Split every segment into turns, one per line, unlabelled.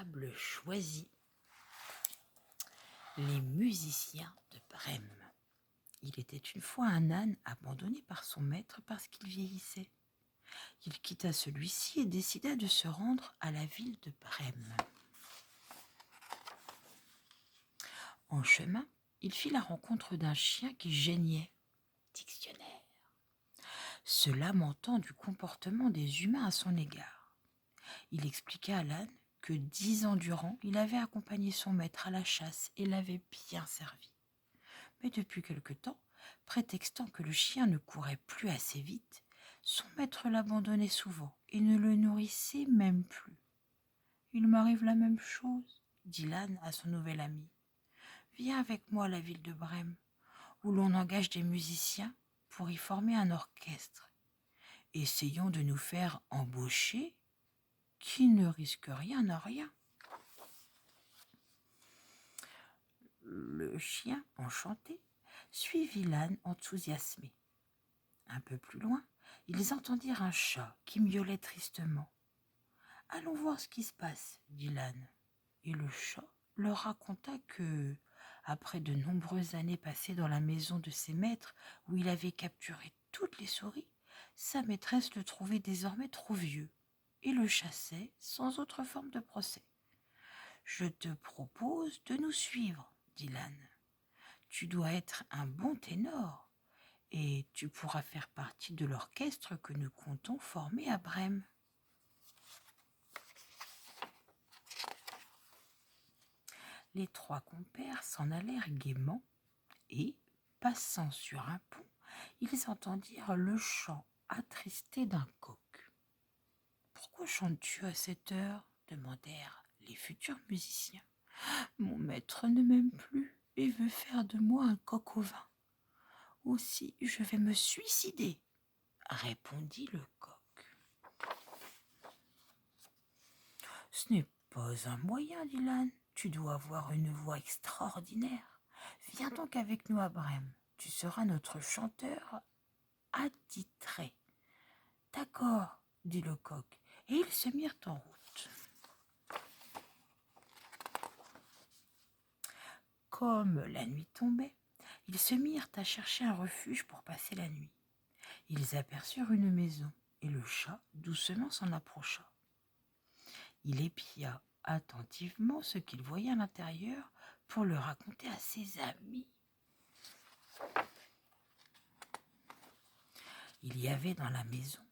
table choisie. Les musiciens de Brême. Il était une fois un âne abandonné par son maître parce qu'il vieillissait. Il quitta celui-ci et décida de se rendre à la ville de Brême. En chemin, il fit la rencontre d'un chien qui geignait. Dictionnaire. Se lamentant du comportement des humains à son égard. Il expliqua à l'âne que 10 ans durant, il avait accompagné son maître à la chasse et l'avait bien servi. Mais depuis quelque temps, prétextant que le chien ne courait plus assez vite, son maître l'abandonnait souvent et ne le nourrissait même plus. « Il m'arrive la même chose, » dit l'âne à son nouvel ami. « Viens avec moi à la ville de Brême, où l'on engage des musiciens pour y former un orchestre. Essayons de nous faire embaucher, qui ne risque rien à rien. » Le chien, enchanté, suivit l'âne enthousiasmé. Un peu plus loin, ils entendirent un chat qui miaulait tristement. « Allons voir ce qui se passe, » dit l'âne. Et le chat leur raconta que, après de nombreuses années passées dans la maison de ses maîtres où il avait capturé toutes les souris, sa maîtresse le trouvait désormais trop vieux et le chassait sans autre forme de procès. « Je te propose de nous suivre, » dit l'âne. « Tu dois être un bon ténor et tu pourras faire partie de l'orchestre que nous comptons former à Brême. » Les 3 compères s'en allèrent gaiement et, passant sur un pont, ils entendirent le chant attristé d'un coq. « Pourquoi chantes-tu à cette heure ?» demandèrent les futurs musiciens. « Mon maître ne m'aime plus et veut faire de moi un coq au vin. Aussi je vais me suicider, » répondit le coq. « Ce n'est pas un moyen, dit l'âne. Tu dois avoir une voix extraordinaire. Viens donc avec nous à Brême. Tu seras notre chanteur attitré. »« D'accord, » dit le coq, et ils se mirent en route. Comme la nuit tombait, ils se mirent à chercher un refuge pour passer la nuit. Ils aperçurent une maison, et le chat doucement s'en approcha. Il épia attentivement ce qu'il voyait à l'intérieur pour le raconter à ses amis. Il y avait dans la maison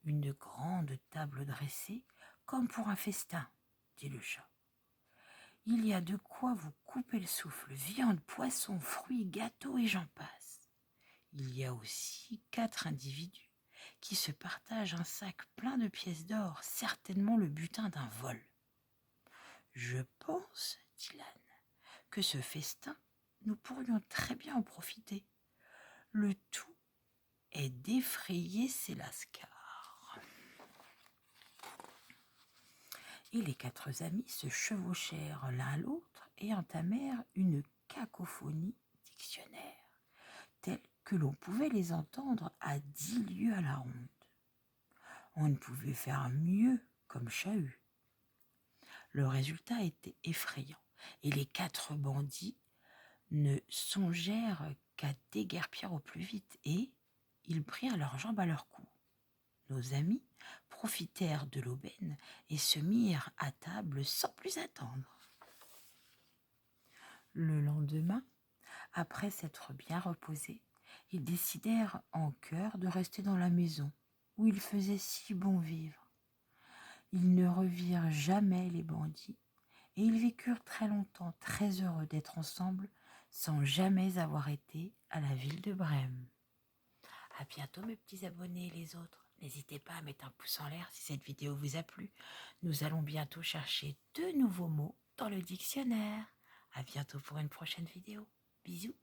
une grande table dressée comme pour un festin, dit le chat. Il y a de quoi vous couper le souffle, viande, poisson, fruits, gâteaux et j'en passe. Il y a aussi 4 individus qui se partagent un sac plein de pièces d'or, certainement le butin d'un vol. Je pense, dit l'âne, que ce festin, nous pourrions très bien en profiter. Le tout est d'effrayer ces lascars. Et les 4 amis se chevauchèrent l'un à l'autre et entamèrent une cacophonie dictionnaire, telle que l'on pouvait les entendre à 10 lieues à la ronde. On ne pouvait faire mieux comme chahut. Le résultat était effrayant, et les 4 bandits ne songèrent qu'à déguerpir au plus vite, et ils prirent leurs jambes à leur cou. Nos amis profitèrent de l'aubaine et se mirent à table sans plus attendre. Le lendemain, après s'être bien reposés, ils décidèrent en chœur de rester dans la maison où il faisait si bon vivre. Ils ne revirent jamais les bandits et ils vécurent très longtemps, très heureux d'être ensemble sans jamais avoir été à la ville de Brême. À bientôt mes petits abonnés et les autres. N'hésitez pas à mettre un pouce en l'air si cette vidéo vous a plu. Nous allons bientôt chercher 2 nouveaux mots dans le dictionnaire. À bientôt pour une prochaine vidéo. Bisous.